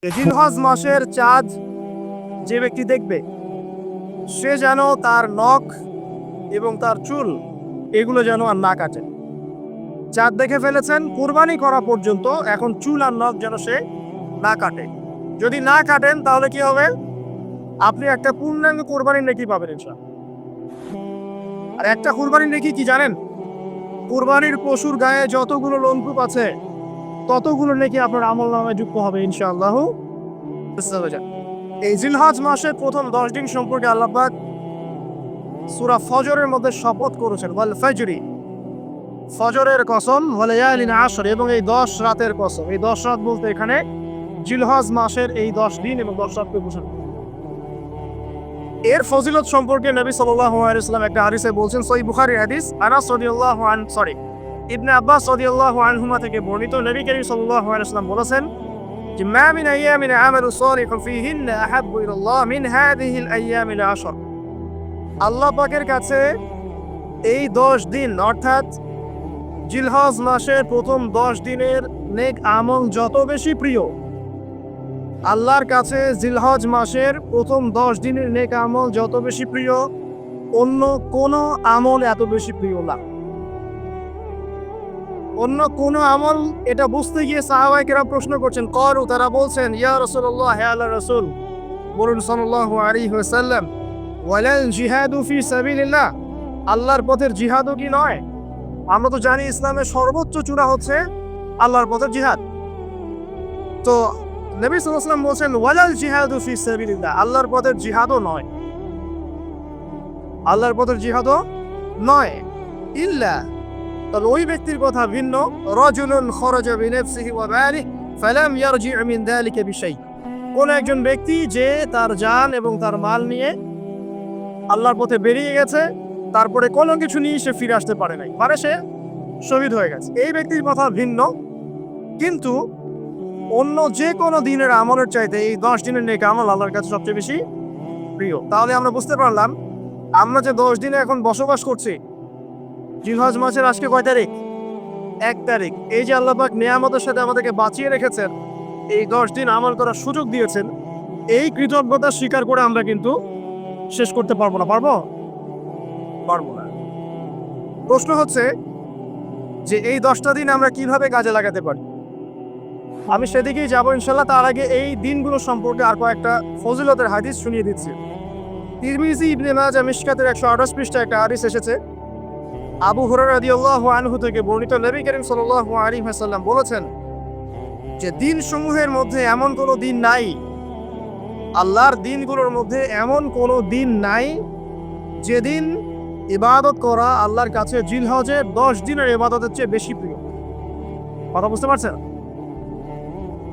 জিলহজ মাসের চাঁদ যে ব্যক্তি দেখবে সে যেন তার নখ এবং তার চুল এগুলো যেন আর না কাটে। চাঁদ দেখে ফেলেছেন, কুরবানি করা পর্যন্ত এখন চুল আর নখ যেন সে না কাটে। যদি না কাটেন তাহলে কি হবে? আপনি একটা পূর্ণাঙ্গ কুরবানির নেকি পাবেন ইনশাআল্লাহ। আর একটা কুরবানির নেকি কি জানেন? কুরবানির পশুর গায়ে যতগুলো লোমকূপ আছে ততগুলো নেকি আপনার আমলনামায় যুক্ত হবে ইনশাআল্লাহ। এই জিলহজ মাসের প্রথম 10 দিন সম্পর্কে আল্লাহ পাক সূরা ফজরের মধ্যে শপথ করেছেন, ওয়াল ফাজরি, ফজরের কসম, ওয়া লায়ালিন আশর, এবং এই 10 রাতের কসম। এই 10 রাত বলতে এখানে জিলহজ মাসের এই 10 দিন এবং 10 রাতকে বোঝানো। এর ফজিলত সম্পর্কে নবী সাল্লাল্লাহু আলাইহি ওয়াসাল্লাম একটা হাদিসে বলছেন, সহিহ বুখারীর হাদিস, আনাস রাদিয়াল্লাহু ইবনে আব্বাস রাদিয়াল্লাহু আনহুমা থেকে বর্ণিত, নবী করিম সাল্লাল্লাহু আলাইহি ওয়াসাল্লাম বলেছেন যে মা মিন আইয়ামিন আমালু সালিহু ফীহিন্না আহাব্বু ইলাল্লাহ মিন হাযিহিল আইয়ামিল আশর। আল্লাহ পাকের কাছে এই 10 দিন অর্থাৎ জিলহজ মাসের প্রথম 10 দিনের নেক আমল যত বেশি প্রিয়, আল্লাহর কাছে জিলহজ মাসের প্রথম 10 দিনের নেক আমল যত বেশি প্রিয়, অন্য কোনো আমল এত বেশি প্রিয় না। অন্য কোন আমল এটা বুঝতে গিয়ে সাহাবায়ে কেরাম প্রশ্ন করছেন, ক্বালু, তারা বলছেন, ইয়া রাসূলুল্লাহ, হে আল্লাহর রাসূল, বলুন সাল্লাল্লাহু আলাইহি ওয়াসাল্লাম, ওয়ালাল জিহাদু ফি সাবিলিল্লাহ, আল্লাহর পথের জিহাদও কি নয়? আমরা তো জানি ইসলামের সর্বোচ্চ চূড়া হচ্ছে আল্লাহর পথের জিহাদ। তো নবী সাল্লাল্লাহু আলাইহি ওয়াসাল্লাম বলছেন, ওয়ালাল জিহাদু ফি সাবিলিল্লাহ, আল্লাহর পথের জিহাদও নয়, আল্লাহর পথের জিহাদও নয়, ইল্লা, তবে ওই ব্যক্তির কথা ভিন্ন, রাজুলুন খরাজা বিনাফসিহি ওয়া মালিহি ফালাম ইয়ারজি মিন যালিকা বিশাই, কোন একজন ব্যক্তি যে তার জান এবং তার মাল নিয়ে আল্লাহর পথে বেরিয়ে গেছে, তারপরে কোনো কিছু নিয়ে সে ফিরে আসতে পারে নাই, মানে সে শহীদ হয়ে গেছে, এই ব্যক্তির কথা ভিন্ন। কিন্তু অন্য যে কোনো দিনের আমলের চাইতে এই 10 দিনের নেক আমল আল্লাহর কাছে সবচেয়ে বেশি প্রিয়। তাহলে আমরা বুঝতে পারলাম, আমরা যে 10 দিনে এখন বসবাস করছি, জিলহজ মাসের আজকে কয় তারিখ? 1 তারিখ। এই যে আল্লাহ পাক নিয়ামতের সাথে আমাদেরকে বাঁচিয়ে রেখেছেন, এই 10 দিন আমল করার সুযোগ দিয়েছেন, এই কৃতজ্ঞতা স্বীকার করে আমরা কিন্তু শেষ করতে পারবো না। পারবো না। প্রশ্ন হচ্ছে যে এই 10টা দিন আমরা কিভাবে কাজে লাগাতে পারি। আমি সেদিকেই যাবো ইনশাল্লাহ। তার আগে এই দিনগুলো সম্পর্কে আর কয়েকটা ফজিলতের হাদিস শুনিয়ে দিচ্ছি। তিরমিজি, ইবনে মাজাহ, মিশকাতের 128 পৃষ্ঠায় একটা হাদিস এসেছে, আবু হুরায়রা রাদিয়াল্লাহু আনহু থেকে বর্ণিত, নবী করিম সাল্লাল্লাহু আলাইহি ওয়াসাল্লাম বলেছেন যে দিনসমূহের মধ্যে এমন কোনো দিন নাই, আল্লাহর দিনগুলোর মধ্যে এমন কোনো দিন নাই যেদিন ইবাদত করা আল্লাহর কাছে জিলহজের 10 দিনের ইবাদতের চেয়ে বেশি প্রিয়। কথা বুঝতে পারছেন?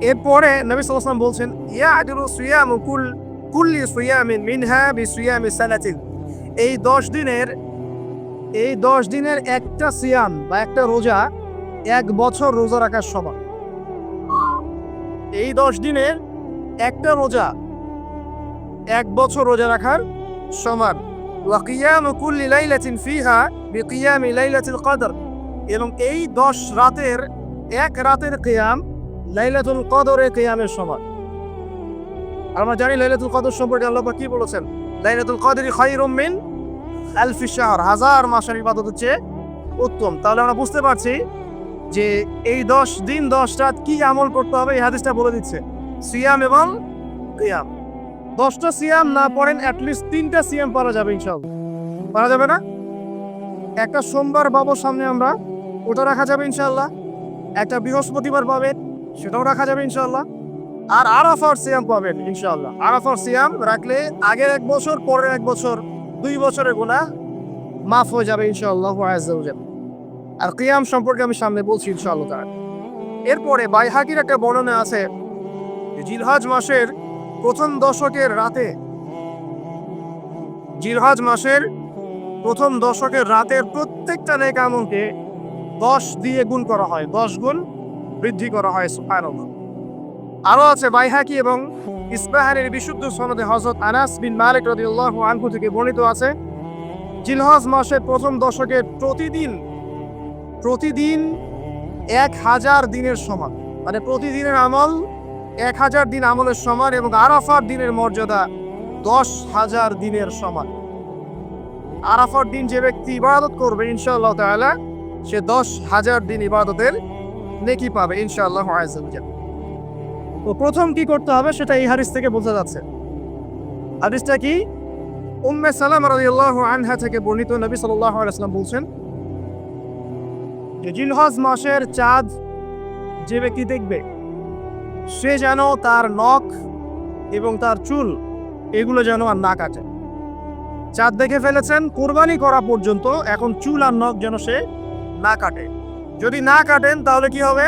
এরপরে নবী সাল্লাল্লাহু আলাইহি ওয়াসাল্লাম বলছেন, ইয়াদিলু সিয়ামু কুল্লি সিয়ামিন মিনহা বিসিয়ামি সানাতিন, এই 10 দিনের একটা সিয়াম বা একটা রোজা 1 বছর রোজা রাখার সমান। এই 10 দিনের একটা রোজা 1 বছর রোজা রাখার সমান। ওয়া কিয়ামু কুল্লি লাইলাতিন ফিহা বিকিয়ামি লাইলাতিল কদর, এবং এই 10 রাতের এক রাতের কিয়াম লাইলাতুল কদরের কিয়ামের সমান। আমরা জানি লাইলাতুল কদর সম্পর্কে আল্লাহ পাক কি বলেছেন, লাইলাতুল কদরি খায়রুম মিন আলফি শাহর, 1000 মাসের ইবাদতের চেয়ে উত্তম। তাহলে আমরা বুঝতে পারছি যে এই 10 দিন 10 রাত কি আমল করতে হবে, এই হাদিসটা বলে দিচ্ছে, সিয়াম এবং কিয়াম। 10টা সিয়াম না পড়েন, অ্যাটলিস্ট 3টা সিয়াম পারা যাবে ইনশাআল্লাহ। পারা যাবে না? একটা সোমবার বাবুর সামনে আমরা, ওটা রাখা যাবে ইনশাআল্লাহ। একটা বৃহস্পতিবার পাবেন, সেটাও রাখা যাবে ইনশাআল্লাহ। আর আরাফার সিয়াম পাবেন ইনশাআল্লাহ। আরাফার সিয়াম রাখলে আগের 1 বছর, পরের 1 বছর, 2 বছরের গুনাহ মাফ হয়ে যাবে ইনশাআল্লাহ আযজা ওয়া জাল। আর কিয়াম সম্পর্কে আমি সামনে বলছি ইনশাআল্লাহ তাআলা। এরপরে বাইহাকির একটা বর্ণনা আছে, জিলহজ মাসের প্রথম দশকের রাতে, জিলহজ মাসের প্রথম দশকের রাতের প্রত্যেকটা নেক আমলকে 10 দিয়ে গুণ করা হয়, 10 গুণ বৃদ্ধি করা হয়। সুবহানাল্লাহ। আরো আছে বাইহাকি এবং ইসবাহানের বিশুদ্ধ সনদে হযরত আনাস বিন মালিক রাদিয়াল্লাহু আনহু থেকে বর্ণিত আছে, জিলহজ মাসের প্রথম দশকের প্রতিদিন 1000 দিনের সমান, মানে প্রতিদিনের আমল 1000 দিন আমলের সমান এবং আরাফার দিনের মর্যাদা 10,000 দিনের সমান। আরাফার দিন যে ব্যক্তি ইবাদত করবে ইনশাআল্লাহ তাআলা সে 10,000 দিন ইবাদতের নেকি পাবে ইনশাআল্লাহ আযজা ওয়া জাল্লা। তো প্রথম কি করতে হবে সেটা এই হাদিস থেকে বোঝা যাচ্ছে। হাদিসটা কি? উম্মে সালামা রাদিয়াল্লাহু আনহা থেকে বর্ণিত, নবী সাল্লাল্লাহু আলাইহি ওয়াসাল্লাম বলছেন যে জিলহজ মাসের চাঁদ যে ব্যক্তি দেখবে সে যেন তার নখ এবং তার চুল এগুলো যেন আর না কাটে। চাঁদ দেখে ফেলেছেন, কুরবানি করা পর্যন্ত এখন চুল আর নখ যেন সে না কাটে। যদি না কাটেন তাহলে কি হবে?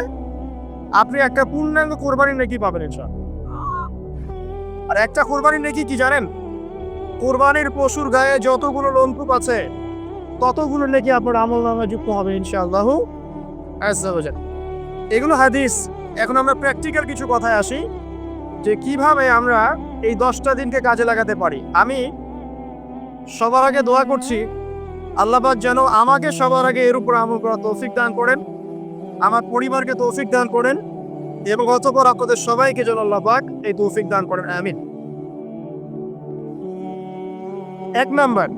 আপনি একটা পূর্ণাঙ্গ কোরবানির নেকি পাবেন ইনশাআল্লাহ। আর একটা কোরবানির নেকি কি জানেন? কোরবানির পশুর গায়ে যতগুলো লোমকূপ আছে ততগুলো নেকি আপনার আমলনামায় যুক্ত হবে ইনশাআল্লাহ আযজা ওয়া জাল্লা। এগুলো হাদিস। এখন আমরা প্র্যাকটিক্যাল কিছু কথায় আসি যে কিভাবে আমরা এই 10টা দিনকে কাজে লাগাতে পারি। আমি সবার আগে দোয়া করছি আল্লাহ পাক যেন আমাকে সবার আগে এর উপর আমল করার তৌফিক দান করেন, আমার পরিবারকে তৌফিক দান করেন এবং অতঃপর আপনাদের সবাইকে যেন আল্লাহ পাক এই তৌফিক দান করেন, আমিন। 1 নাম্বার,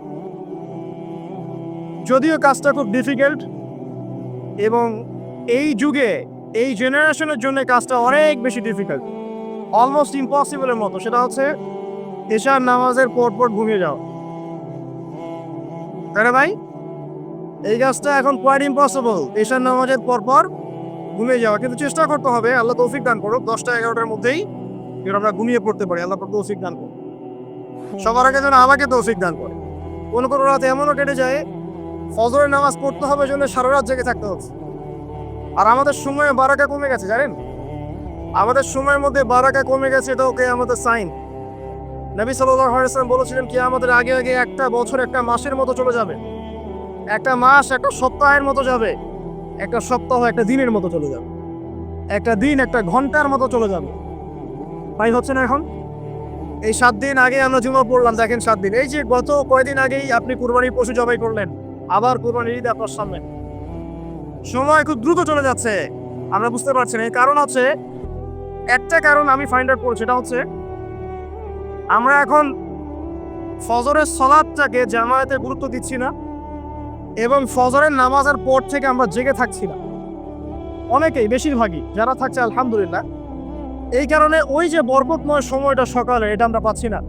যদিও কাজটা খুব ডিফিকাল্ট এবং এই যুগে এই জেনারেশনের জন্য কাজটা অনেক বেশি ডিফিকাল্ট, অলমোস্ট ইম্পসিবলের মতো, সেটা হচ্ছে এশার নামাজের পর ঘুমিয়ে যাও। তাই না ভাই? এই কাজটা এখন কোয়াইট ইম্পসিবল, এশার নামাজের পর ঘুমিয়ে যাওয়া। কিন্তু চেষ্টা করতে হবে, আল্লাহ তৌফিক দান করুক 10টা-11টার মধ্যেই যেন আমরা ঘুমিয়ে পড়তে পারি। আল্লাহ তৌফিক দান করুক, সবার আগে যেন আমাকে তৌফিক দান করে। কোনো রাত এমনও কেটে যায় ফজরের নামাজ পড়তে হবে জন্য সারা রাত জেগে থাকতে হচ্ছে। আর আমাদের সময়ে বারাকা কমে গেছে, জানেন? আমাদের সময়ের মধ্যে বারাকা কমে গেছে, এটা ওকে আমাদের সাইন। নবী সাল্লাল্লাহু আলাইহি ওয়াসাল্লাম বলেছিলেন কি আমাদের আগে একটা বছর একটা মাসের মতো চলে যাবে, একটা মাস একটা সপ্তাহের মতো যাবে, একটা সপ্তাহ একটা দিনের মতো চলে যাবে, একটা দিন একটা ঘন্টার মতো চলে যাবে। ভাই হচ্ছে না? এখন এই 7 দিন আগে আমরা জুমা পড়লাম, দেখেন 7 দিন। এই যে গত কয়েকদিন আগেই আপনি কুরবানির পশু জবাই করলেন, আবার কুরবানির ঈদ আপনার সামনে। সময় খুব দ্রুত চলে যাচ্ছে, আমরা বুঝতে পারছি না। এই কারণ হচ্ছে, একটা কারণ আমি ফাইন্ড আউট করছি, সেটা হচ্ছে আমরা এখন ফজরের সালাতটাকে জামায়াতে গুরুত্ব দিচ্ছি না এবং ফজরের নামাজের পর থেকে আমরা জেগে থাকছি না। অনেকেই, বেশিরভাগই যারা থাকছে আলহামদুলিল্লাহ। এই কারণে ওই যে বরকতময় সময়টা সকালে, এটা আমরা পাচ্ছি না।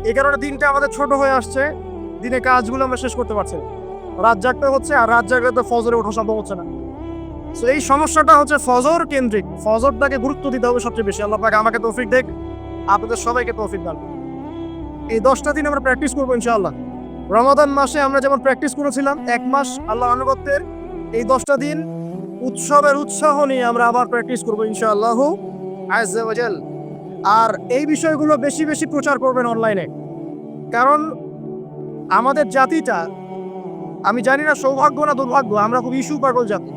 এই কারণে দিনটা আমাদের ছোট হয়ে আসছে, দিনে কাজগুলো আমরা শেষ করতে পারছি না, রাত জাগতে হচ্ছে। আর রাত জাগলে তো ফজরে ওঠা সম্ভব হচ্ছে না। তো এই সমস্যাটা হচ্ছে ফজর কেন্দ্রিক, ফজরটাকে গুরুত্ব দিতে হবে সবচেয়ে বেশি। আল্লাহ পাক আমাকে তৌফিক দেখ, আপনাদের সবাইকে তৌফিক দান। এই 10টা দিন আমরা প্র্যাকটিস করবো ইনশাআল্লাহ। রমাদান মাসে আমরা যেমন প্র্যাকটিস করেছিলাম 1 মাস আল্লাহ আনুগত্যের, এই 10টা দিন উৎসবের উৎসাহ নিয়ে আমরা আবার প্র্যাকটিস করবো ইনশাআল্লাহ আযজা ওয়া জাল। আর এই বিষয়গুলো বেশি বেশি প্রচার করবেন অনলাইনে, কারণ আমাদের জাতিটা, আমি জানি না সৌভাগ্য না দুর্ভাগ্য, আমরা খুব ইস্যু পাগল জাতি।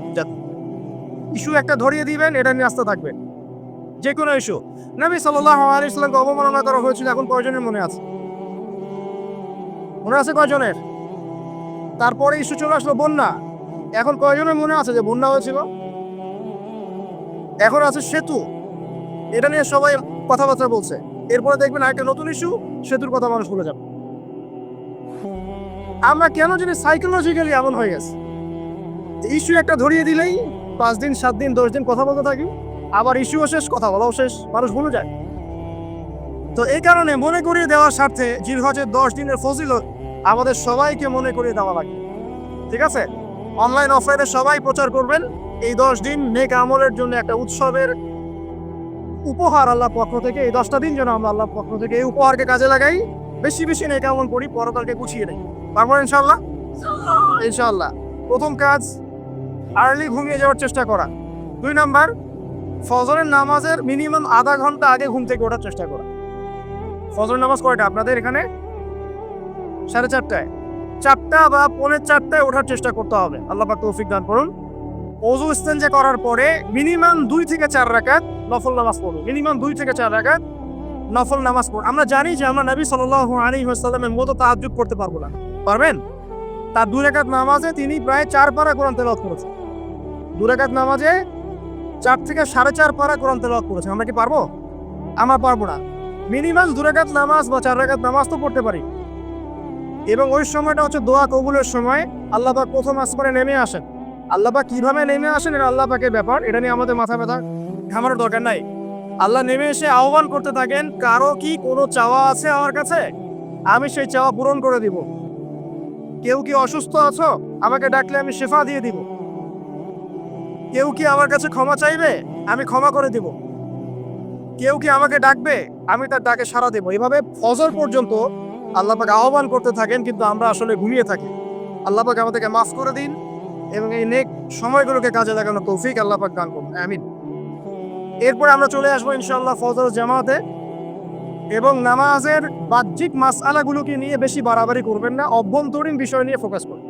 ইস্যু একটা ধরিয়ে দিবেন, এটা নিয়ে আসতে থাকবেন, যে কোনো ইস্যু। নবী সাল্লাল্লাহু আলাইহি ওয়াসাল্লামকে অবমাননা করা হয়েছিল, এখন কয়জনের মনে আছে? মনে আছে কয়জনের? তারপরে ইস্যু চলে আসলো বন্যা, এখন কয়জনের মনে আছে যে বন্যা হয়েছিল? এখন আছে সেতু, এটা নিয়ে সবাই কথাবার্তা বলছে। এরপরে দেখবেন আরেকটা নতুন ইস্যু, সেতুর কথা মানুষ ভুলে যাবে। আমরা কেন জানি সাইকোলজিক্যালি এমন হয়ে গেছে, ইস্যু একটা ধরিয়ে দিলেই 5 দিন 7 দিন 10 দিন কথা বলতে থাকি, আবার ইস্যুও শেষ, কথা বলাও শেষ, মানুষ ভুলে যায়। তো এই কারণে মনে করিয়ে দেওয়ার স্বার্থে জিলহজের 10 দিনের ফজিলত আমাদের সবাইকে মনে করিয়ে দেওয়া লাগে, ঠিক আছে? অনলাইন অফলাইনে সবাই প্রচার করবেন। এই 10 দিন নেক আমলের জন্য একটা উৎসবের উপহার আল্লাহর পক্ষ থেকে। এই 10টা দিন যেন আমরা আল্লাহর পক্ষ থেকে এই উপহারকে কাজে লাগাই, বেশি বেশি নেক আমল করি, পরকালকে গুছিয়ে নেই। পারবো ইনশাআল্লাহ? ইনশাআল্লাহ। প্রথম কাজ, আর্লি ঘুমিয়ে যাওয়ার চেষ্টা করা। 2 নাম্বার, ফজরের নামাজের মিনিমাম আধা ঘন্টা আগে ঘুম থেকে ওঠার চেষ্টা করা। ফজর নামাজ কয়টা আপনাদের এখানে? 4:30টায়। 4টা বা 4:45টায় ওঠার চেষ্টা করতে হবে। আল্লাহ পাক তৌফিক দান করুন। ওযু ইস্তেনজা করার পরে মিনিমাম 2 থেকে 4 রাকাত নফল নামাজ পড়ুন। মিনিমাম 2 থেকে 4 রাকাত নফল নামাজ পড়ুন। আমরা জানি যে আমরা নবী সাল্লাল্লাহু আলাইহি ওয়াসাল্লামের মতো তাহাজ্জুদ করতে পারবো না। পারবেন? তার 2 রাকাত নামাজে তিনি প্রায় 4 পারা কোরআন তেলাওয়াত করেছেন। 2 রাকাত নামাজে 4 থেকে 4.5 পারা কোরআন তেলাওয়াত করেছে, আমরা কি পারবো? আমরা পারবো না। মিনিমাম 2 রাকাত নামাজ বা 4 রাকাত নামাজ তো পড়তে পারি। এবং ওই সময়টা হচ্ছে দোয়া কবুলের সময়। আল্লাহ পাক প্রথম আসমানে নেমে আসেন। আল্লাহ পাক কিভাবে নেমে আসেন এটা আল্লাহ পাকের ব্যাপার, এটা নিয়ে আমাদের মাথা ব্যথা ঘামানোর দরকার নাই। আল্লাহ নেমে এসে আহ্বান করতে থাকেন, কারো কি কোনো চাওয়া আছে আমার কাছে? আমি সেই চাওয়া পূরণ করে দিব। কেউ কি অসুস্থ আছো? আমাকে ডাকলে আমি শিফা দিয়ে দিব। কেউ কি আমার কাছে ক্ষমা চাইবে? আমি ক্ষমা করে দিব। কেউ কি আমাকে ডাকবে? আমি তার ডাকে সাড়া দেব। এভাবে ফজর পর্যন্ত আল্লাহ পাক আহ্বান করতে থাকেন, কিন্তু আমরা আসলে ঘুমিয়ে থাকি। আল্লাহ পাক আমাদেরকে মাফ করে দিন এবং এই নেক সময়গুলোকে কাজে লাগানোর তৌফিক আল্লাহ পাক দান করুন, আমিন। এরপরে আমরা চলে আসবো ইনশাআল্লাহ ফজর জামাতে। এবং নামাজের বাহ্যিক মাসআলাগুলোকে নিয়ে বেশি বাড়াবাড়ি করবেন না, অভ্যন্তরীণ বিষয় নিয়ে ফোকাস করুন।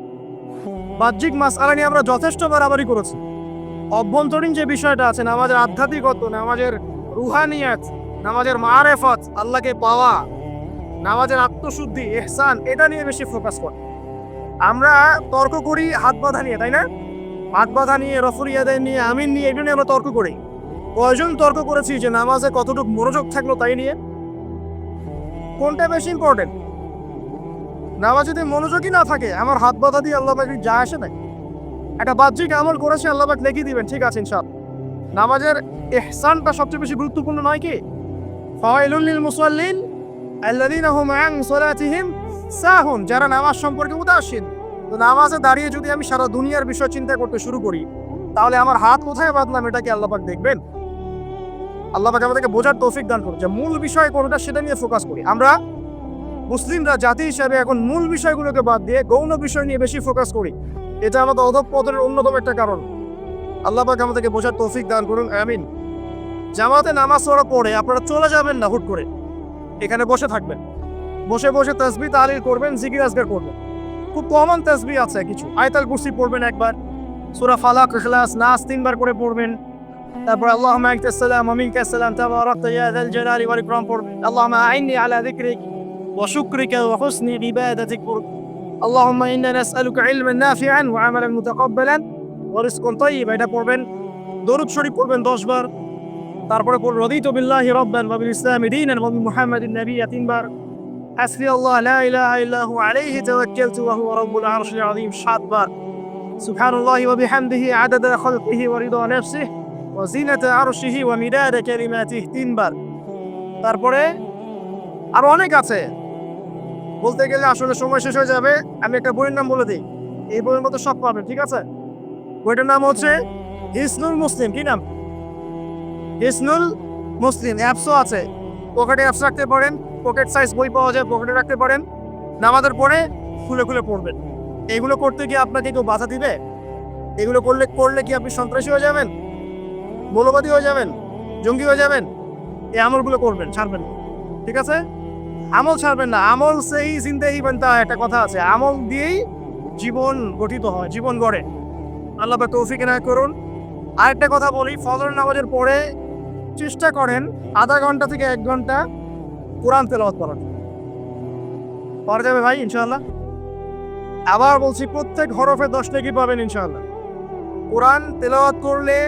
বাহ্যিক মাসআলা নিয়ে আমরা যথেষ্ট বাড়াবাড়ি করেছি। অভ্যন্তরীণ যে বিষয়টা আছে, নামাজের আধ্যাত্মিকতা, নামাজের রুহানিয়াত, নামাজের মারেফত, আল্লাহকে পাওয়া, নামাজের আত্মশুদ্ধি, ইহসান, এটা নিয়ে বেশি ফোকাস করি। আমরা তর্ক করি হাত বাঁধা নিয়ে, তাই না? হাত বাঁধা নিয়ে, রফুল ইয়াদাইন নিয়ে, আমিন নিয়ে, এগুলো নিয়ে আমরা তর্ক করি। কয়জন তর্ক করেছি যে নামাজে কতটুকু মনোযোগ থাকলো তাই নিয়ে? কোনটা বেশি ইম্পর্টেন্ট? নামাজ যদি মনোযোগই না থাকে, আমার হাত বাঁধা দিয়ে আল্লাহ পাক যা আসে না। একটা বাহ্যিক আমল করেছে, আল্লাহ পাক লিখে দিবেন, ঠিক আছে ইনশাআল্লাহ। নামাজের ইহসানটা সবচেয়ে বেশি গুরুত্বপূর্ণ নয় কি? ফাওয়াইলুল লিল মুসাল্লিন আল্লাযীনা হুম আন সালাতিহিম সাহুন, যারা নামাজ সম্পর্কে উদাসীন। তো নামাজে দাঁড়িয়ে যদি আমি সারা দুনিয়ার বিষয় চিন্তা করতে শুরু করি, তাহলে আমার হাত কোথায় বাঁধলাম এটা কি আল্লাহ পাক দেখবেন? আল্লাহ পাক আমাদেরকে বোঝার তৌফিক দান করুন যে মূল বিষয় কোনটা সেটা নিয়ে ফোকাস করি। আমরা মুসলিমরা জাতি হিসাবে এখন মূল বিষয়গুলোকে বাদ দিয়ে গৌণ বিষয় নিয়ে বেশি ফোকাস করি। এটা আমাদের অধঃপতনের অন্যতম একটা কারণ। আল্লাহ পাক আমাদেরকে বোঝার তৌফিক দান করুন, আমিন। জামাতে নামাজ পড়ার পরে আপনারা চলে যাবেন না হুট করে, এখানে বসে থাকবেন। বসে বসে তাসবিহ তাহলিল করবেন, জিকির আজকার করবেন। খুব কমন তাসবিহ আছে কিছু। আয়াতুল কুরসি পড়বেন একবার, সূরা ফালাক, ইখলাস, নাস 3 বার করে পড়বেন। তারপর আল্লাহুম্মা আনতাস সালাম ওয়া মিনকাস সালাম তাবারাকতা ইয়া যাল জালালি ওয়াল ইকরাম পড়বেন। আল্লাহুম্মা আইন্নি আলা যিকরিক ওয়া শুকরিকা ওয়া হুসনি ইবাদাতিক পড়বেন। আল্লাহুম্মা ইন্না নাসআলুকা ইলমান নাফিআন ওয়া আমালান মুতাকাব্বালান ওয়া রিজকান তাইয়্যিবা, এটা পড়বেন। দরুদ শরীফ পড়বেন 10 বার। তারপরে পড়বেন রাদিতু বিল্লাহি রাব্বান ওয়া বিল ইসলামি দীনান ওয়া বিমুহাম্মাদিন নাবিয়্যা 3 বার। হাসবি আল্লাহ লা ইলাহা ইল্লা হু আলাইহি তাওয়াক্কালতু ওয়া হুয়া রাব্বুল আরশিল আযীম 7 বার। সুবহানাল্লাহি ওয়া বিহামদিহি আদাদা খালকিহি ওয়া রিদা নাফসিহি ওয়া জিনাতা আরশিহি ওয়া মিদাদা কালিমাতিহি 3 বার। তারপরে আরো অনেক আছে, বলতে গেলে আসলে সময় শেষ হয়ে যাবে। আমি একটা বইয়ের নাম বলে দিই, এই বইয়ের মতো সব পাবেন, ঠিক আছে? বইটার নাম হচ্ছে হিসনুল মুসলিম। কি নাম? হিসনুল মুসলিম। অ্যাপসও আছে, পকেটে অ্যাপস রাখতে পারেন, পকেট সাইজ বই পাওয়া যায়, পকেটে রাখতে পারেন। নামাজের পরে খুলে খুলে পড়বেন। এগুলো করতে গিয়ে আপনাকে কেউ বাধা দিবে? এগুলো করলে কি আপনি সন্ত্রাসী হয়ে যাবেন, মৌলবাদী হয়ে যাবেন, জঙ্গি হয়ে যাবেন? এই আমলগুলো করবেন, ছাড়বেন না, ঠিক আছে? আমল ছাড়বেন না। আমল সেই জিন্দেগি বানতা হয়, একটা কথা আছে, আমল দিয়েই জীবন গঠিত হয়, জীবন গড়ে। আল্লাহ পাক তৌফিক এনায়েত করুন। আরেকটা কথা বলি, ফজর নামাজের পরে চেষ্টা করেন আধা ঘন্টা থেকে 1 ঘন্টা কোরআন তেলাওয়াত করার। পারা যাবে ভাই ইনশাআল্লাহ? আবার বলছি, প্রত্যেক হরফে 10 নেকি পাবেন ইনশাআল্লাহ। কোরআন তেলাওয়াত করলে,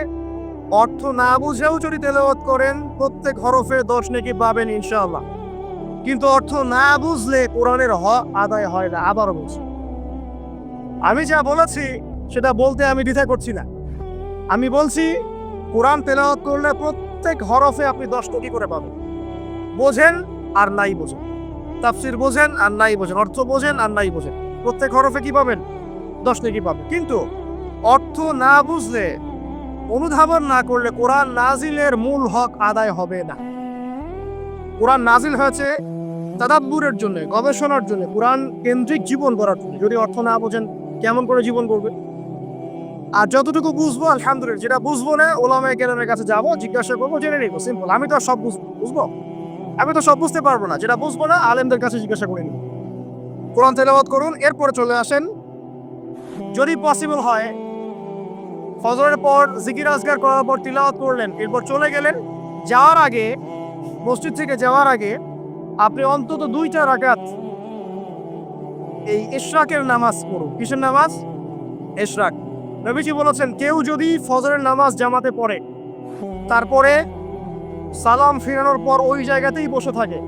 অর্থ না বুঝেও যদি তেলাওয়াত করেন, প্রত্যেক হরফে 10 নেকি পাবেন ইনশাআল্লাহ। কিন্তু অর্থ না বুঝলে কোরআনের হক আদায় হয় না। আবারও বলছি, আমি যা বলেছি সেটা বলতে আমি দ্বিধা করছি না। আমি বলছি কোরআন তেলাওয়াত করলে প্রত্যেক হরফে আপনি 10 নেকি করে পাবেন। বোঝেন আর নাই বোঝেন, তাফসির বোঝেন আর নাই বোঝেন, অর্থ বোঝেন আর নাই বোঝেন, প্রত্যেক হরফে কি পাবেন? 10 নেকি পাবেন। কিন্তু অর্থ না বুঝলে, অনুধাবন না করলে কোরআন নাজিলের মূল হক আদায় হবে না। কোরআন নাজিল হয়েছে তাদাব্বুরের জন্য, গবেষণার জন্য, কোরআন কেন্দ্রিক জীবন গড়ার জন্য। যদি অর্থ না বোঝেন কেমন করে জীবন করবে? আর যতটুকু বুঝবো আলহামদুলিল্লাহ, যেটা বুঝবো না ওলামায়ে কেরামের কাছে যাবো, জিজ্ঞাসা করবো, জেনে নিবো, সিম্পল। আমি তো আর সব বুঝবো, আমি তো সব বুঝতে পারবো না। যেটা বুঝবো না আলেমদের কাছে জিজ্ঞাসা করে নিব। কোরআন তেলাওয়াত করুন। এরপরে চলে আসেন, যদি পসিবল হয়, ফজরের পর জিকির আজকার করার পর তিলাওয়াত করলেন, এরপর চলে গেলেন, যাওয়ার আগে, মসজিদ থেকে যাওয়ার আগে আপনি অন্তত 2টা রাকাত এই ইশরাকের নামাজ পড়ুন। কিসের নামাজ? ইশরাক। নবীজি বলেছেন, কেউ যদি ফজরের নামাজ জামাতে পড়ে, তারপরে সালাম ফিরানোর পর ওই জায়গাতেই বসে থাকে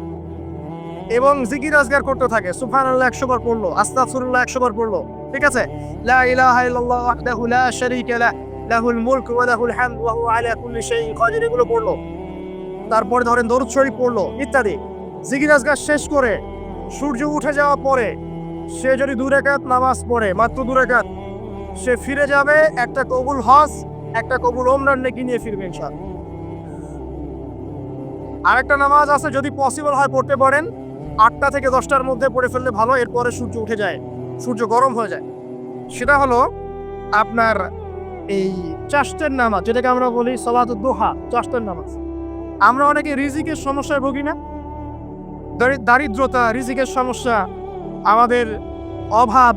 এবং জিকির আজগার করতে থাকে। সুবহানাল্লাহ 100 বার পড়লো, আস্তাগফিরুল্লাহ 100 বার পড়লো, ঠিক আছে? লা ইলাহা ইল্লাল্লাহ ওয়াহদাহু লা শারীকা লাহু লাহুল মুলকু ওয়া লাহুল হামদু ওয়া হুয়া আলা কুল্লি শাইইন কাদির, এগুলো পড়লো। তারপরে ধরেন দরুদ শরীফ পড়লো ইত্যাদি। জিকির আজগার শেষ করে সূর্য উঠে যাওয়ার পরে সে যদি 2 রাকাত নামাজ পড়ে, মাত্র 2 রাকাত, সে ফিরে যাবে একটা কবুল হজ, একটা কবুল ওমরার নেকি নিয়ে ফিরবে ইনশাআল্লাহ। আরেকটা নামাজ আছে, যদি পসিবল হয় পড়তে পারেন, 8টা থেকে 10টার মধ্যে পড়ে ফেললে ভালো, এরপরে সূর্য উঠে যায়, সূর্য গরম হয়ে যায়। সেটা হলো আপনার এই চাষতের নামাজ, যেটাকে আমরা বলি সালাতুদ দুহা, চাষতের নামাজ। আমরা অনেকে রিজিকের সমস্যায় ভুগি না? দারিদ্রতা, রিজিকের সমস্যা, আমাদের অভাব,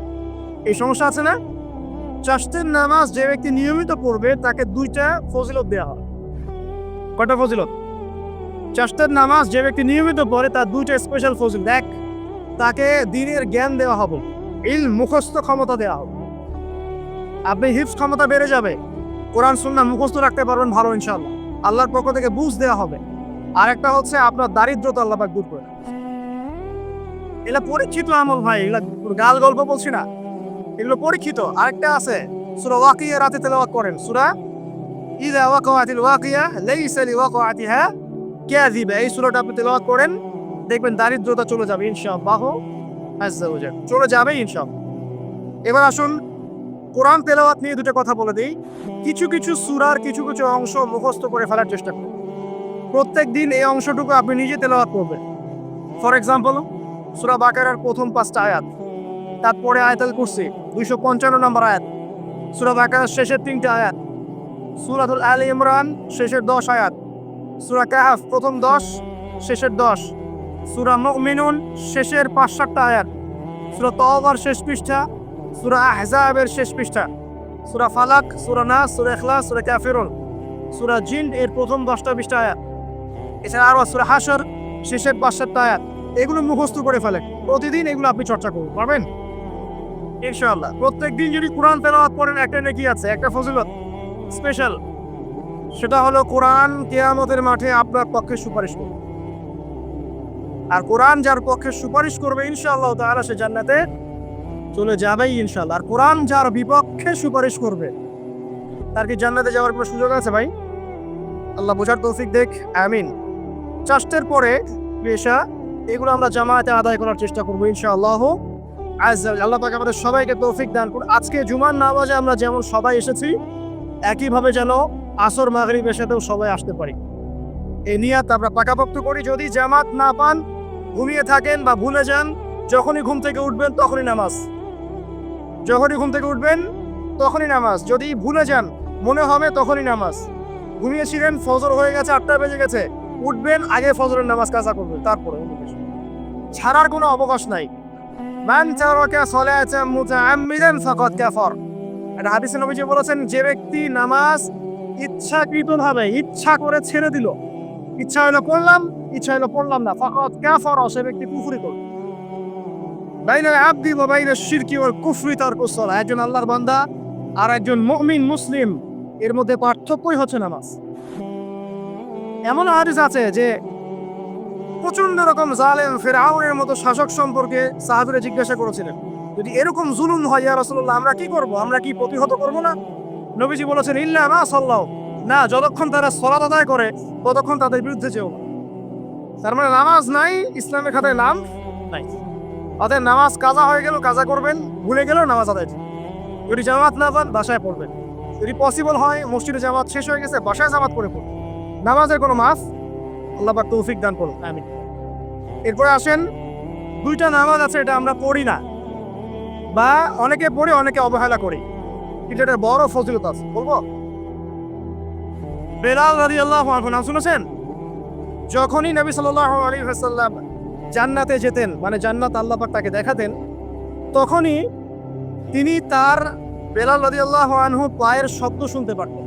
এই সমস্যা আছে না? চাষতের নামাজ যে ব্যক্তি নিয়মিত পড়বে তাকে 2টা ফজিলত দেওয়া হয়। কয়টা ফজিলত? চাষতের নামাজ যে ব্যক্তি নিয়মিত পড়ে তার 2টা স্পেশাল ফজিলত। এক, তাকে দ্বীনের জ্ঞান দেওয়া হবে, ইলম মুখস্থ ক্ষমতা দেওয়া হবে, আপনি হিফজ ক্ষমতা বেড়ে যাবে, কোরআন সুন্নাহ মুখস্থ রাখতে পারবেন ভালো ইনশাআল্লাহ, আল্লাহর পক্ষ থেকে বুঝ দেওয়া হবে। আরেকটা হচ্ছে আপনার দারিদ্রতা আল্লাহ পাক দূর করে। এগুলা পরীক্ষিত আমল ভাই, এগুলা গাল গল্প বলছি না, এগুলো পরীক্ষিত। আরেকটা আছে, সূরা ওয়াকিয়া রাতে তেলাওয়াত করেন, সূরা ইযা ওয়াকাআতিল ওয়াকিয়া লাইসা লিওয়াকাআতিহা কাযিবা, এই সূরাটা আপনি তেলাওয়াত করেন, দেখবেন দারিদ্রতা চলে যাবে ইনশাআল্লাহ আযজা ওয়া জাল, চলে যাবে ইনশাআল্লাহ। এবার আসুন কোরআন তেলাওয়াত নিয়ে 2টা কথা বলে দিই। কিছু কিছু সূরার কিছু কিছু অংশ মুখস্থ করে ফেলার চেষ্টা করুন। প্রত্যেক দিন এই অংশটুকু আপনি নিজে তেলাওয়াত করবেন। ফর এক্সাম্পল, সূরা বাকারার প্রথম 5টা আয়াত, তারপরে আয়াতুল কুরসি 255 নম্বর আয়াত, সূরা বাকারার শেষের 3টা আয়াত, সূরাতুল আলী ইমরান শেষের 10 আয়াত, সূরা কাহফ প্রথম 10 শেষের 10, সূরা মুমিনুন শেষের 5-7টা আয়াত, সূরা তাওবার শেষ পৃষ্ঠা, সূরা আহজাবের শেষ পৃষ্ঠা, সূরা ফালাক, সূরা নাস, সূরা ইখলাস, সূরা কাফিরুন, সূরা জিন এর প্রথম 10টা-20টা আয়াত, এছাড়া আরো সূরা হাশর শেষের 5-7টা আয়াত। এগুলো মুখস্থ করে ফেলেন, প্রতিদিন এগুলো আপনি চর্চা করুন, পারবেন ইনশাআল্লাহ। প্রত্যেকদিন যদি কোরআন তেলাওয়াত করেন একটা নেকি আছে, একটা ফজিলত স্পেশাল, সেটা হলো কোরআন কিয়ামতের মাঠে আপনার পক্ষে সুপারিশ করবে। আর কোরআন যার পক্ষে সুপারিশ করবে ইনশাআল্লাহ তাআলা সে জান্নাতে চলে যাবেই ইনশাআল্লাহ। আর কোরআন যার বিপক্ষে সুপারিশ করবে তার কি জান্নাতে যাওয়ার কোনো সুযোগ আছে ভাই? আল্লাহ বোঝার তৌফিক দেখ, আমিন। চাষতের পরে পেশা, এগুলো আমরা জামায়াতে আদায় করার চেষ্টা করবো ইনশাআল্লাহ আযজা। আল্লাহ পাক আমাদের সবাইকে তৌফিক দান করুন। আজকে জুমার নামাজে আমরা যেমন সবাই এসেছি, একইভাবে যেন আসর মাগরিব এসাতেও সবাই আসতে পারি, এই নিয়াত আমরা পাকাপোক্ত করি। যদি জামাত না পান, ঘুমিয়ে থাকেন বা ভুলে যান, যখনই ঘুম থেকে উঠবেন তখনই নামাজ, যখনই ঘুম থেকে উঠবেন তখনই নামাজ। যদি ভুলে যান, মনে হবে তখনই নামাজ। ঘুমিয়েছিলেন, ফজর হয়ে গেছে, 8টা বেজে গেছে, উঠবেন, আগে ফজরের নামাজ কাজা করবেন, তারপরে ছাড়ার কোনো অবকাশ নাই। মান তারাকা সালাতান মুতাআম্মিদান ফাকাদ কাফার, এটা হাদিসে নবীজি বলেছেন, যে ব্যক্তি নামাজ ইচ্ছাকৃতভাবে ইচ্ছা করে ছেড়ে দিল, ইচ্ছা হলো পড়লাম, ইচ্ছা হলো পড়লাম না, ফাকাদ কাফার, সে ব্যক্তি কুফরি করল। বাইনাল আবদি ওয়া বাইনাশ শিরকি ওয়াল কুফরি তারকুস সালাহ, একজন আল্লাহর বান্দা আর একজন মুমিন মুসলিম, এর মধ্যে পার্থক্যই হচ্ছে নামাজ। এমন হাদিস আছে যে প্রচন্ড রকম জালেম ফিরআউনের মতো শাসক সম্পর্কে সাহাবীরা জিজ্ঞাসা করেছিলেন, যদি এরকম জুলুম হয় ইয়া রাসূলুল্লাহ, আমরা কি করব? আমরা কি প্রতিহত করব না? নবীজি বলেছেন, ইল্লা মা সাল্লাও, না, যতক্ষণ তারা সালাত আদায় করে ততক্ষণ তাদের বিরুদ্ধে যেও না। তার মানে নামাজ নাই, ইসলামের খাতায় নাম নাই। অতএব নামাজ কাজা হয়ে গেল কাজা করবেন, ভুলে গেলেও নামাজ আদায়। যদি জামাত না পান বাসায় পড়বেন, যদি পসিবল হয় মসজিদে জামাত শেষ হয়ে গেছে বাসায় জামাত পড়ে পড়বেন, নামাজের কোনো মাফ আল্লাহ পাক তৌফিক দান করুন, আমিন। এরপরে আসেন, 2টা নামাজ আছে এটা আমরা পড়ি না, বা অনেকে পড়ে অনেকে অবহেলা করি, কিন্তু এটা বড় ফজিলত আছে, বলবো। বেলাল রাদিয়াল্লাহু আনহু নাম শুনেছেন? যখনই নবী সাল্লাল্লাহু আলাইহি ওয়াসাল্লাম জান্নাতে যেতেন, মানে জান্নাত আল্লাহ পাক তাকে দেখাতেন, তখনই তিনি তার বেলাল রাদিয়াল্লাহু আনহু পায়ের শব্দ শুনতে পারতেন।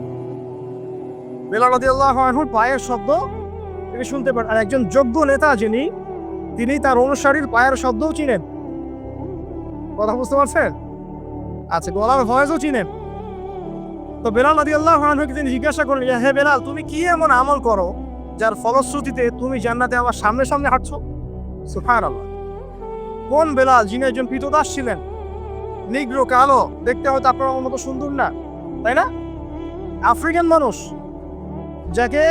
বেলাল রাদিয়াল্লাহু আনহুর পায়ের শব্দ তিনি শুনতে পারতেন। আর একজন যোগ্য নেতা যিনি, তিনি তার অনুসারীর পায়ের শব্দও চিনেন। কথা বুঝতে পারছেন? আচ্ছা, গলার ভয়েসও চিনেন। তো বেলাল রাদিয়াল্লাহু আনহুকে তিনি জিজ্ঞাসা করলেন, হে বেলাল, তুমি কি এমন আমল করো যার ফলশ্রুতিতে তুমি জান্নাতে আমার সামনে সামনে হাঁটছো? সুবহানাল্লাহ। কোন বেলাল? যিনি একজন কৃতদাস ছিলেন, নিগ্রো, কালো, দেখতে হয়তো আপনার মতো সুন্দর না, তাই না? আফ্রিকান মানুষ, যাকে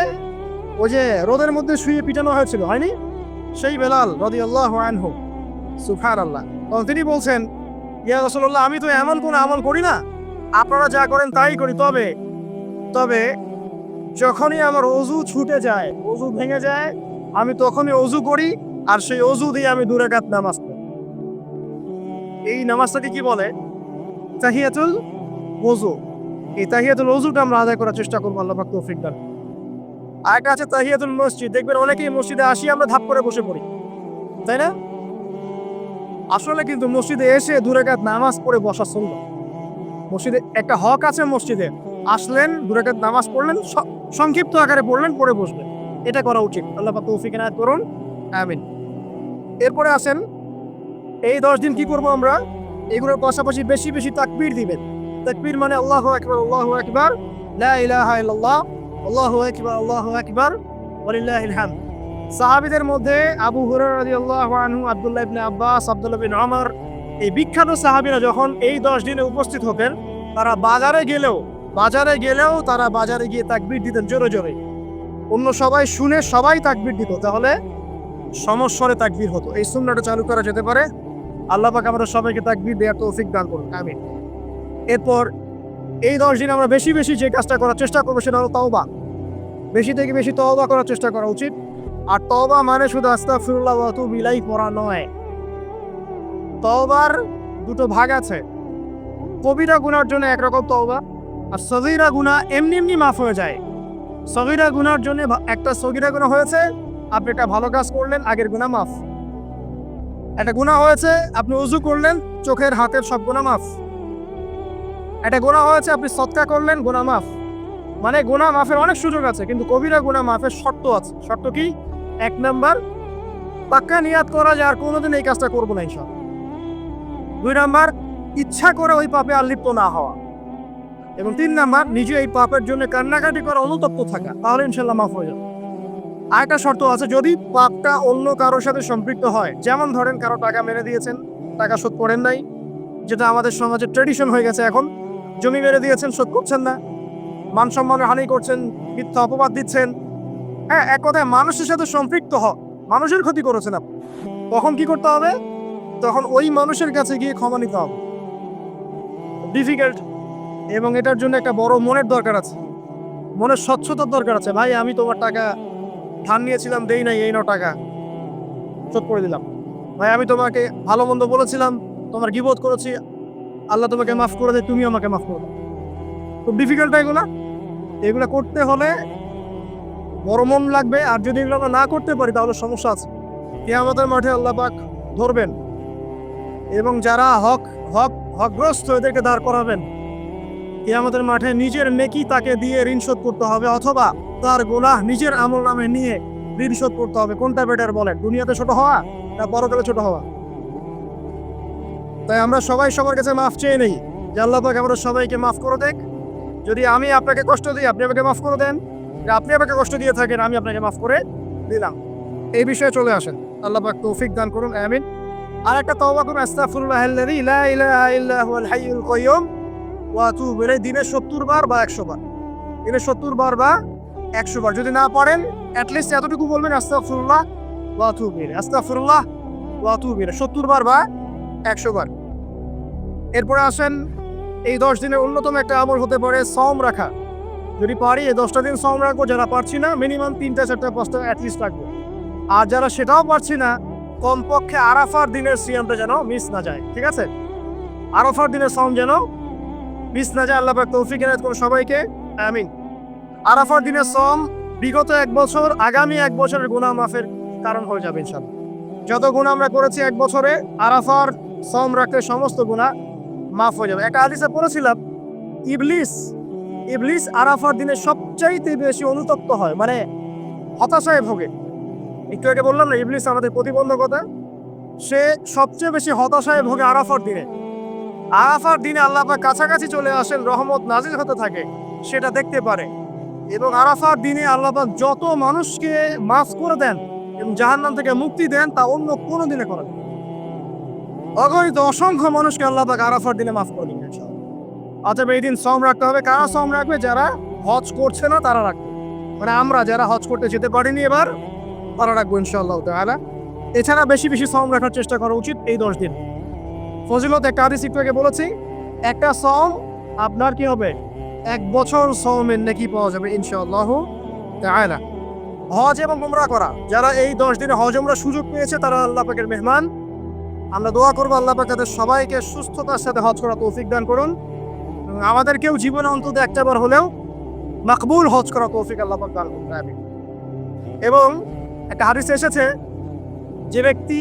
ওই যে রোদের মধ্যে শুয়ে পিটানো হয়েছিল, হয়নি? সেই বেলাল রাদিয়াল্লাহু আনহু। সুবহানাল্লাহ। তখন তিনি বলছেন, ইয়া রাসূলুল্লাহ, আমি তো এমন কোনো আমল করি না, আপনারা যা করেন তাই করি, তবে যখনই আমার ওযু ছুটে যায়, ওযু ভেঙে যায়, আমি তখনই ওযু করি, আর সেই ওযু দিয়ে আমি 2 রাকাত নামাজ পড়ি। এই নামাজটাকে কি বলে? তাহিয়াতুল ওযু। এই তাহিয়াতুল ওযুটা আমরা আদায় করার চেষ্টা করবো, আল্লাহ পাক তৌফিক দান। আরেকটা আছে তাহিয়াতুল মসজিদ। দেখবেন অনেকেই মসজিদে আসি আমরা ধাপ করে বসে পড়ি, তাই না? আসলে কিন্তু মসজিদে এসে 2 রাকাত নামাজ পড়ে বসা সুন্নাত। মসজিদে একটা হক আছে, মসজিদে আসলেন, 2 রাকাত নামাজ পড়লেন, সংক্ষিপ্ত আকারে পড়লেন, পড়ে বসবেন, এটা করা উচিত। আল্লাহ পাক তৌফিক এনায়েত করুন, আমিন। এরপরে আসেন, এই 10 দিন কি করব আমরা? এগুলোর পাশাপাশি বেশি বেশি তাকবীর দিবেন। তাকবীর মানে আল্লাহু আকবার, আল্লাহু আকবার, লা ইলাহা ইল্লাল্লাহ, আল্লাহু আকবার, ওয়ালিল্লাহিল হামদ। সাহাবীদের মধ্যে আবু হুরায়রা রাদিয়াল্লাহু আনহু, আব্দুল্লাহ ইবনে আব্বাস, আব্দুল্লাহ বিন ওমর, এই বিখ্যাত সাহাবীরা যখন এই 10 দিনে উপস্থিত হতেন, তারা বাজারে গেলেও তারা বাজারে গিয়ে তাকবীর দিতেন জোরে জোরে। অন্য সবাই শুনে সবাই তাকবীর দিত, তাহলে সমস্বরে তাকবীর হতো। এই সুন্নাহটা চালু করা যেতে পারে। আল্লাহ পাক আমাদের সবাইকে তাকবীর দেওয়ার তৌফিক দান করুন, আমিন। এরপর এই 10 দিন আমরা বেশি বেশি যে কাজটা করার চেষ্টা করবো সেটা হলো তওবা। বেশি থেকে বেশি তওবা করার চেষ্টা করা উচিত। আর তওবা মানে শুধু আস্তাগফিরুল্লাহ ওয়া আতুবু ইলাইহি পড়া নয়। তওবার 2টো ভাগ আছে। কবিরা গুনার জন্য একরকম তওবা, আর সগীরা গুনাহ এমনি এমনি মাফ হয়ে যায়। সগীরা গুনার জন্য একটা সগীরা গুনাহ হয়েছে, আপনি একটা ভালো কাজ করলেন, আগের গুনাহ মাফ। একটা গুনাহ হয়েছে, আপনি ওযু করলেন, চোখের হাতের সব গুনাহ মাফ। একটা গুনাহ হয়েছে, আপনি সদকা করলেন, গুনাহ মাফ। মানে গুনাহ মাফের অনেক সুযোগ আছে, কিন্তু কবিরা গুনাহ মাফের শর্ত আছে। শর্ত কি? 1 নাম্বার, পাক্কা নিয়াত করা যে আর কোনোদিন এই কাজটা করবো না ইনশাআল্লাহ। 2 নাম্বার, ইচ্ছা করে ওই পাপে আর লিপ্ত না হওয়া। এবং 3 নাম্বার, নিজে এই পাপের জন্য কান্নাকাটি করা, অনুতপ্ত থাকা, তাহলে ইনশাআল্লাহ মাফ হয়ে যাবে। আরেকটা শর্ত আছে, যদি পাপটা অন্য কারোর সাথে সম্পৃক্ত হয়, যেমন ধরেন কারো টাকা মেরে দিয়েছেন, টাকা শোধ করেন নাই, যেটা আমাদের সমাজে ট্র্যাডিশন হয়ে গেছে এখন। জমি মেরে দিয়েছেন, শোধ করছেন না, মান সম্মানের হানি করছেন, মিথ্যা অপবাদ দিচ্ছেন, হ্যাঁ, এক কথায় মানুষের সাথে সম্পৃক্ত মানুষের ক্ষতি করেছেন আপনি, তখন কি করতে হবে? তখন ওই মানুষের কাছে গিয়ে ক্ষমা নিতে হবে। ডিফিকাল্ট, এবং এটার জন্য একটা বড় মনের দরকার আছে, মনের স্বচ্ছতার দরকার আছে। ভাই, আমি তোমার টাকা ধার নিয়েছিলাম, দেই নাই, এই নাও টাকা, শোধ করে দিলাম। ভাই, আমি তোমাকে ভালো মন্দ বলেছিলাম, তোমার গীবত করেছি, আল্লাহ তোমাকে মাফ করে দেয়, তুমি আমাকে মাফ করে দাও। খুব ডিফিকাল্ট এগুলো করতে হলে বড় মন লাগবে। আর যদি এগুলো আমরা না করতে পারি, তাহলে সমস্যা আছে। কিয়ামতের মাঠে আল্লাহ পাক ধরবেন, এবং যারা হকগ্রস্ত এদেরকে দাঁড় করাবেন। কিয়ামতের মাঠে নিজের নেকি তাকে দিয়ে ঋণ শোধ করতে হবে, অথবা তার গুনাহ নিজের আমল নামে নিয়ে ঋণ শোধ করতে হবে। কোনটা বেটার বলেন? দুনিয়াতে ছোট হওয়া না পরকালে ছোট হওয়া? তাই আমরা সবাই সবার কাছে মাফ চেয়ে নেই, যে আল্লাহ পাক আমরা সবাইকে মাফ করে দেখ। যদি আমি আপনাকে কষ্ট দিই, আপনি আমাকে মাফ করে দেন। আপনি আমাকে কষ্ট দিয়ে থাকেন, আমি আপনাকে মাফ করে দিলাম। এই বিষয়ে চলে আসেন। আল্লাহ পাক তৌফিক দান করুন, আমিন। আর একটা তওবা করুন, আস্তাগফিরুল্লাহাল্লাযী লা ইলাহা ইল্লা হুয়াল হাইয়ুল কাইয়্যুম ওয়া আতুবু ইলাইহি, দিনে 70 বার বা 100 বার। দিনে 70 বার বা 100 বার। যদি না পারেন, অ্যাটলিস্ট এতটুকু বলবেন, আস্তাগফিরুল্লাহ ওয়া আতুবু ইলাইহি, আস্তাগফিরুল্লাহ ওয়া আতুবু ইলাইহি, 70 বার বা 100 বার। এরপরে আসেন, এই 10 দিনের অন্যতম একটা আমল হতে পারে সওম রাখা। যদি পারি এই 10টা দিন সওম রাখবো, যারা পারছি না মিনিমাম 3টা 4টা 5টা অ্যাটলিস্ট রাখবো। আর যারা সেটাও পারছি না, কমপক্ষে আরাফার দিনের সিয়ামটা যেন মিস না যায়, ঠিক আছে? আরাফার দিনের সওম যেন মিস না যায়। আল্লাহ পাক তৌফিক এনায়েত করুন সবাইকে, আমিন। আরাফার দিনের সওম বিগত 1 বছর, আগামী 1 বছরের গুনাহ মাফের কারণ হয়ে যাবে ইনশাআল্লাহ। যত গুনাহ আমরা করেছি 1 বছরে, আরাফার সওম রাখলে সমস্ত গুনাহ মাফ হয়ে যাবে। একটা হাদিসে পড়েছিলাম, ইবলিস আরাফার দিনে সবচাইতে বেশি অনুতপ্ত হয়, মানে হতাশায় ভোগে। একটু আগে বললাম না, ইবলিস আমাদের প্রতিবন্ধকতা, সে সবচেয়ে বেশি হতাশায় ভোগে আরাফার দিনে। আরাফার দিনে আল্লাহ পাক কাছাকাছি চলে আসেন, রহমত নাজিল হতে থাকে, সেটা দেখতে পারে। এবং আরাফার দিনে আল্লাহ পাক যত মানুষকে মাফ করে দেন এবং জাহান্নাম থেকে মুক্তি দেন তা অন্য কোনো দিনে করেন। অগণিত অসংখ্য মানুষকে আল্লাহ পাক আরাফার দিনে মাফ করে দিন ইনশাআল্লাহ। অতএব এই দিন সওম রাখতে হবে। কারা সওম রাখবে? যারা হজ করছে না তারা রাখবে, মানে আমরা যারা হজ করতে যেতে পারিনি এবার, তারা রাখবো ইনশাআল্লাহ তাআলা। এছাড়া বেশি বেশি সওম রাখার চেষ্টা করা উচিত এই 10 দিন। ফজিলত একটা হাদিস একটু আগে বলেছি, একটা সওম আপনার কি হবে? 1 বছর সওমের নেকি পাওয়া যাবে ইনশাআল্লাহ তাআলা। হজ এবং উমরা করা, যারা এই 10 দিনে হজ উমরা সুযোগ পেয়েছে তারা আল্লাহ পাকের মেহমান। আমরা দোয়া করবো আল্লাহ পাক তাদের সবাইকে সুস্থতার সাথে হজ করা তৌফিক দান করুন। আমাদেরকেও জীবনে অন্তত একটাবার হলেও মাকবুল হজ করা তৌফিক আল্লাহ পাক দান করুন, আমিন। এবং একটা হাদিসে এসেছে, যে ব্যক্তি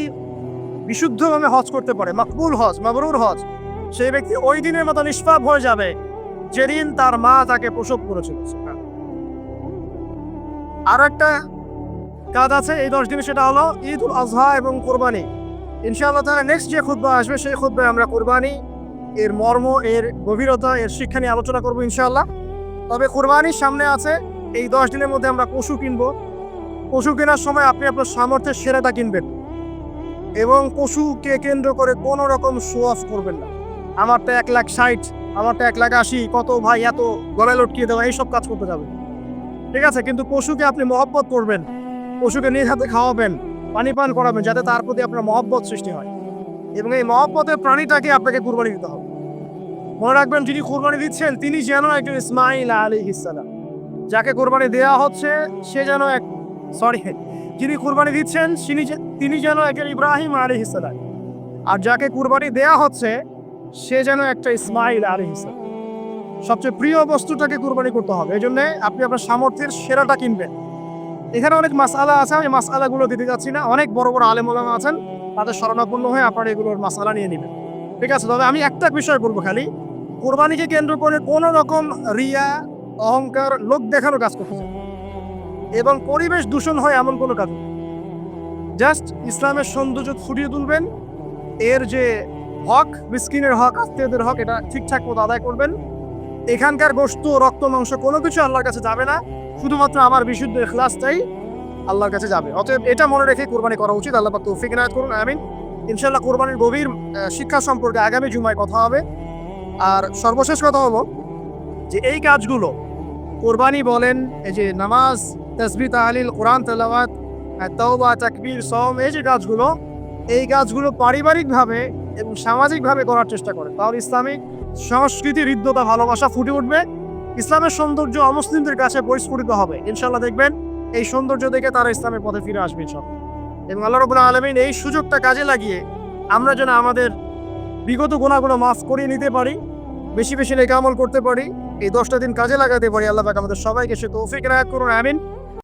বিশুদ্ধভাবে হজ করতে পারে, মাকবুল হজ, মাবরুর হজ, সেই ব্যক্তি ওই দিনের মতো নিষ্পাপ হয়ে যাবে যেদিন তার মা তাকে প্রসব করেছিল। আর একটা কাজ আছে এই 10 দিনে, সেটা হলো ঈদ উল আজহা এবং কোরবানি। ইনশাআল্লাহ তাআলা নেক্সট যে খুতবা আসবে সেই খুতবায় আমরা কোরবানি, এর মর্ম, এর গভীরতা, এর শিক্ষা নিয়ে আলোচনা করবো ইনশাআল্লাহ। তবে কোরবানির সামনে আছে, এই 10 দিনের মধ্যে আমরা পশু কিনবো। পশু কেনার সময় আপনি আপনার সামর্থ্যের সেরাটা কিনবেন এবং পশুকে কেন্দ্র করে কোনো রকম শো অফ করবেন না। আমারটা 1,60,000, আমারটা 1,80,000, কত ভাই এত গলায় লটকিয়ে দেওয়া, এইসব কাজ করতে যাবেন, ঠিক আছে? কিন্তু পশুকে আপনি মহব্বত করবেন, পশুকে নিজ হাতে খাওয়াবেন, পানি পান করাবেন, যাতে তার প্রতি আপনার মহব্বত সৃষ্টি হয়। এবং এই মহব্বতের প্রাণীটাকে আপনাকে কুরবানি দিতে হবে। মনে রাখবেন, যিনি কুরবানি দিচ্ছেন তিনি যেন একজন ইসমাইল আলাইহিস সালাম। যাকে কুরবানি দেওয়া হচ্ছে সে যেন যিনি কুরবানি দিচ্ছেন তিনি যেন একজন ইব্রাহিম আলাইহিস সালাম। আর যাকে কুরবানি দেওয়া হচ্ছে সে যেন একটা ইসমাইল আলাইহিস সালাম। সবচেয়ে প্রিয় বস্তুটাকে কুরবানি করতে হবে। এই জন্য আপনি আপনার সামর্থ্যের সেরাটা কিনবেন। এখানে অনেক মাসআলা আছে, আমি মাসআলাগুলো দিতে যাচ্ছি না। অনেক বড় বড় আলেম ওলামা আছেন, তাদের শরণাপন্ন হয়ে আপনারা এগুলোর মাসআলা নিয়ে নেবেন, ঠিক আছে? তবে আমি একটা বিষয় বলবো, খালি কোরবানিকে কেন্দ্র করে কোনো রকম রিয়া, অহংকার, লোক দেখানো কাজ করতে চাই এবং পরিবেশ দূষণ হয় এমন কোনো কাজ। জাস্ট ইসলামের সৌন্দর্য ফুটিয়ে তুলবেন, এর যে হক, মিসকিনের হক, আত্মীয়দের হক, এটা ঠিকঠাক মতো আদায় করবেন। এখানকার গোশত, রক্ত, মাংস কোনো কিছু আল্লাহর কাছে যাবে না, শুধুমাত্র আমার বিশুদ্ধ ইখলাসটাই আল্লাহর কাছে যাবে। অতএব এটা মনে রেখে কোরবানি করা উচিত। আল্লাহ পাক তৌফিক ইনায়াত করুন, আমিন। ইনশাআল্লাহ কোরবানির গভীর শিক্ষা সম্পর্কে আগামী জুমায় কথা হবে। আর সর্বশেষ কথা হলো যে এই কাজগুলো, কোরবানি বলেন, এই যে নামাজ, তাসবিহ, তাহলিল, কোরআন তেলাওয়াত, তাওবা, তাকবীর, সওম, এই কাজগুলো পারিবারিকভাবে এবং সামাজিকভাবে করার চেষ্টা করেন, তাহলে ইসলামিক সংস্কৃতি, হৃদ্যতা, ভালোবাসা ফুটে উঠবে। ইসলামের সৌন্দর্য অমুসলিমদের কাছে পরিস্ফুটিত হবে। ইনশাআল্লাহ দেখবেন এই সৌন্দর্য দেখে তারা ইসলামের পথে ফিরে আসবে ইনশাআল্লাহ। এবং আল্লাহ রাব্বুল আলামিন এই সুযোগটা কাজে লাগিয়ে আমরা যেন আমাদের বিগত গুনাহগুলো মাফ করিয়ে নিতে পারি, বেশি বেশি নেক আমল করতে পারি, এই 10টা দিন কাজে লাগাতে পারি। আল্লাহ পাক আমাদের সবাইকে সে তৌফিক ইনায়াত করুন, আমিন।